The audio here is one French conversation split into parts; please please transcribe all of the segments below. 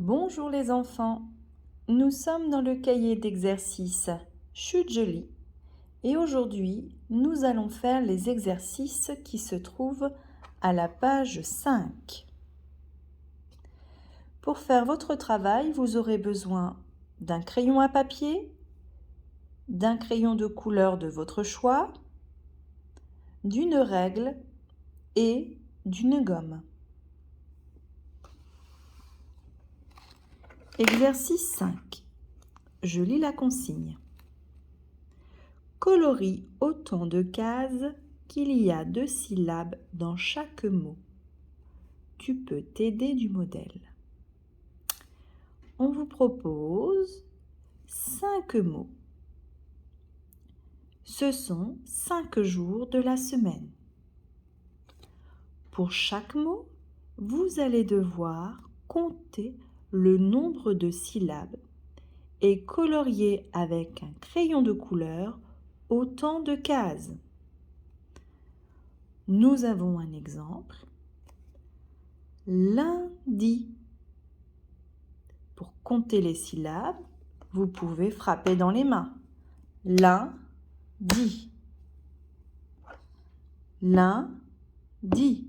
Bonjour les enfants, nous sommes dans le cahier d'exercice Chute jolie et aujourd'hui nous allons faire les exercices qui se trouvent à la page 5. Pour faire votre travail, vous aurez besoin d'un crayon à papier, d'un crayon de couleur de votre choix, d'une règle et d'une gomme. Exercice 5. Je lis la consigne. Colorie autant de cases qu'il y a de syllabes dans chaque mot. Tu peux t'aider du modèle. On vous propose 5 mots. Ce sont 5 jours de la semaine. Pour chaque mot, vous allez devoir compter le nombre de syllabes et colorier avec un crayon de couleur autant de cases. Nous avons un exemple. Lundi. Pour compter les syllabes, vous pouvez frapper dans les mains. Lundi. Lundi.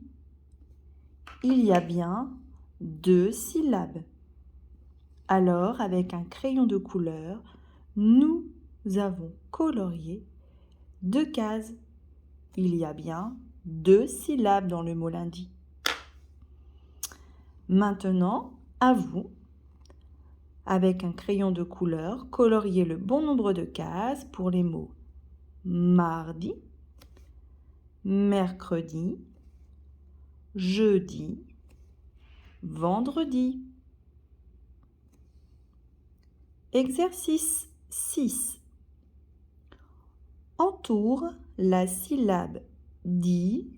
Il y a bien 2 syllabes. Alors, avec un crayon de couleur, nous avons colorié 2 cases. Il y a bien 2 syllabes dans le mot lundi. Maintenant, à vous, avec un crayon de couleur, coloriez le bon nombre de cases pour les mots mardi, mercredi, jeudi, vendredi. Exercice 6. Entoure la syllabe « di »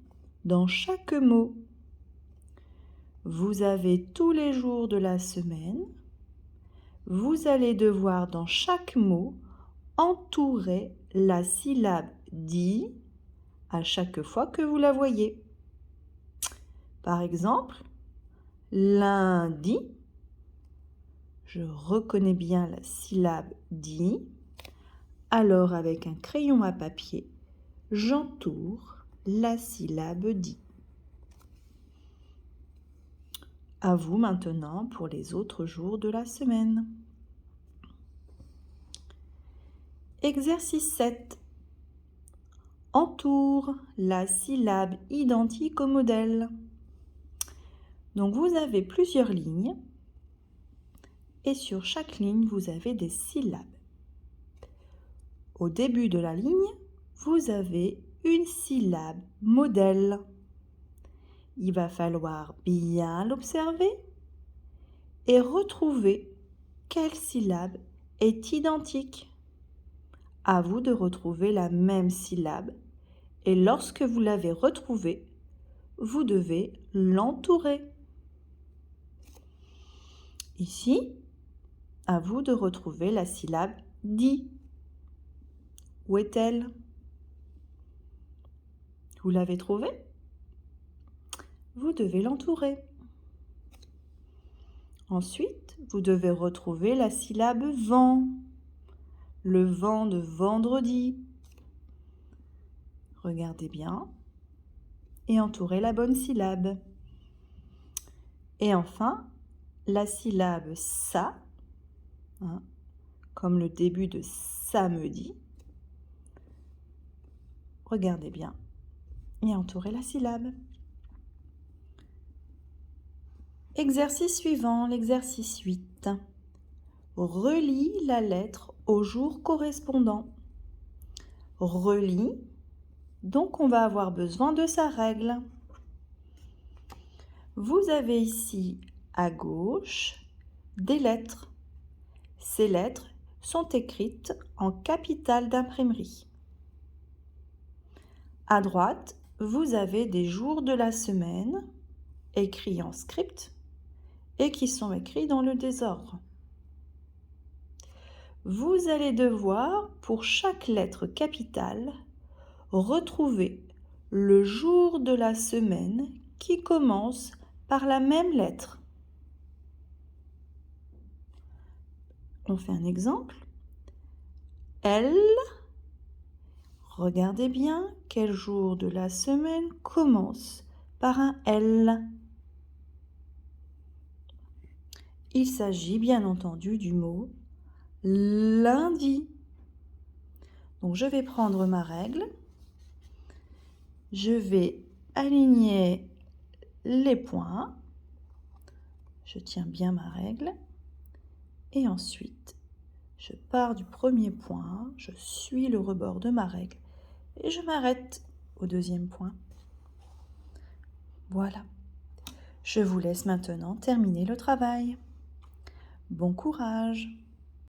dans chaque mot. Vous avez tous les jours de la semaine. Vous allez devoir dans chaque mot entourer la syllabe « di » à chaque fois que vous la voyez. Par exemple, lundi, je reconnais bien la syllabe « di ». Alors, avec un crayon à papier, j'entoure la syllabe « di ». À vous maintenant pour les autres jours de la semaine. Exercice 7. Entoure la syllabe identique au modèle. Donc, vous avez plusieurs lignes et sur chaque ligne, vous avez des syllabes. Au début de la ligne, vous avez une syllabe modèle. Il va falloir bien l'observer et retrouver quelle syllabe est identique. À vous de retrouver la même syllabe et lorsque vous l'avez retrouvée, vous devez l'entourer. Ici, à vous de retrouver la syllabe « di ». Où est-elle? Vous l'avez trouvée? Vous devez l'entourer. Ensuite, vous devez retrouver la syllabe « vent ». Le vent de vendredi. Regardez bien et entourez la bonne syllabe. Et enfin, la syllabe « ça », comme le début de samedi. Regardez bien et entourez la syllabe. Exercice suivant, l'exercice 8. Relie la lettre au jour correspondant. Relie, donc on va avoir besoin de sa règle. Vous avez ici à gauche des lettres. Ces lettres sont écrites en capitales d'imprimerie. À droite, vous avez des jours de la semaine écrits en script et qui sont écrits dans le désordre. Vous allez devoir, pour chaque lettre capitale, retrouver le jour de la semaine qui commence par la même lettre. On fait un exemple. Elle. Regardez bien quel jour de la semaine commence par un L. Il s'agit bien entendu du mot lundi. Donc je vais prendre ma règle. Je vais aligner les points. Je tiens bien ma règle. Et ensuite, je pars du premier point, je suis le rebord de ma règle et je m'arrête au deuxième point. Voilà. Je vous laisse maintenant terminer le travail. Bon courage!